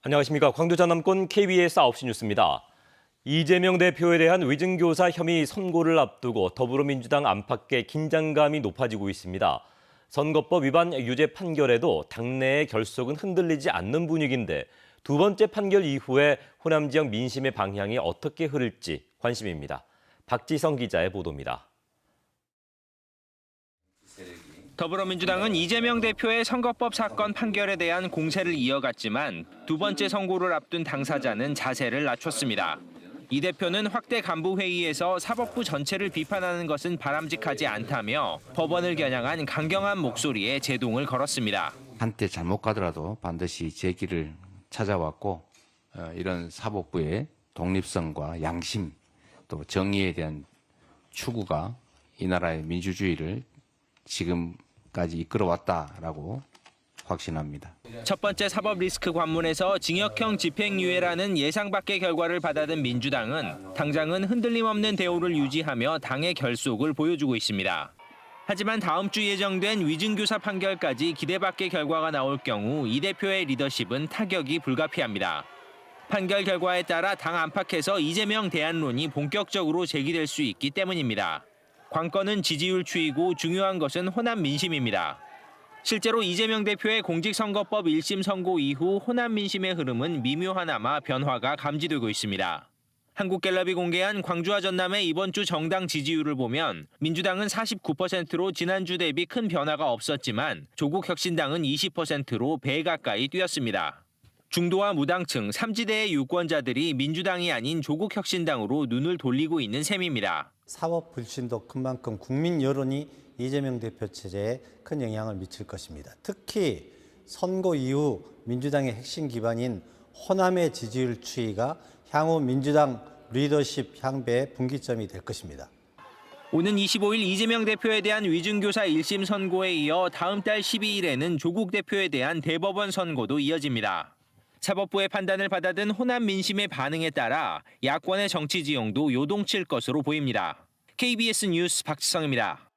안녕하십니까. 광주 전남권 KBS 9시 뉴스입니다. 이재명 대표에 대한 위증교사 혐의 선고를 앞두고 더불어민주당 안팎의 긴장감이 높아지고 있습니다. 선거법 위반 유죄 판결에도 당내의 결속은 흔들리지 않는 분위기인데 두 번째 판결 이후에 호남 지역 민심의 방향이 어떻게 흐를지 관심입니다. 박지성 기자의 보도입니다. 더불어민주당은 이재명 대표의 선거법 사건 판결에 대한 공세를 이어갔지만 두 번째 선고를 앞둔 당사자는 자세를 낮췄습니다. 이 대표는 확대 간부 회의에서 사법부 전체를 비판하는 것은 바람직하지 않다며 법원을 겨냥한 강경한 목소리에 제동을 걸었습니다. 한때 잘못 가더라도 반드시 제 길을 찾아왔고 이런 사법부의 독립성과 양심 또 정의에 대한 추구가 이 나라의 민주주의를 지금까지 이끌어왔다라고 확신합니다. 첫 번째 사법 리스크 관문에서 징역형 집행유예라는 예상 밖의 결과를 받아든 민주당은 당장은 흔들림 없는 대우를 유지하며 당의 결속을 보여주고 있습니다. 하지만 다음 주 예정된 위증교사 판결까지 기대 밖의 결과가 나올 경우 이 대표의 리더십은 타격이 불가피합니다. 판결 결과에 따라 당 안팎에서 이재명 대안론이 본격적으로 제기될 수 있기 때문입니다. 관건은 지지율 추이고 중요한 것은 호남 민심입니다. 실제로 이재명 대표의 공직선거법 1심 선고 이후 호남 민심의 흐름은 미묘하나마 변화가 감지되고 있습니다. 한국갤럽이 공개한 광주와 전남의 이번 주 정당 지지율을 보면 민주당은 49%로 지난주 대비 큰 변화가 없었지만 조국혁신당은 20%로 배 가까이 뛰었습니다. 중도와 무당층 3지대의 유권자들이 민주당이 아닌 조국혁신당으로 눈을 돌리고 있는 셈입니다. 사법 불신도 큰 만큼 국민 여론이 이재명 대표 체제에 큰 영향을 미칠 것입니다. 특히 선거 이후 민주당의 핵심 기반인 호남의 지지율 추이가 향후 민주당 리더십 향배의 분기점이 될 것입니다. 오는 25일 이재명 대표에 대한 위증교사 1심 선고에 이어 다음 달 12일에는 조국 대표에 대한 대법원 선고도 이어집니다. 사법부의 판단을 받아든 호남 민심의 반응에 따라 야권의 정치 지형도 요동칠 것으로 보입니다. KBS 뉴스 박지성입니다.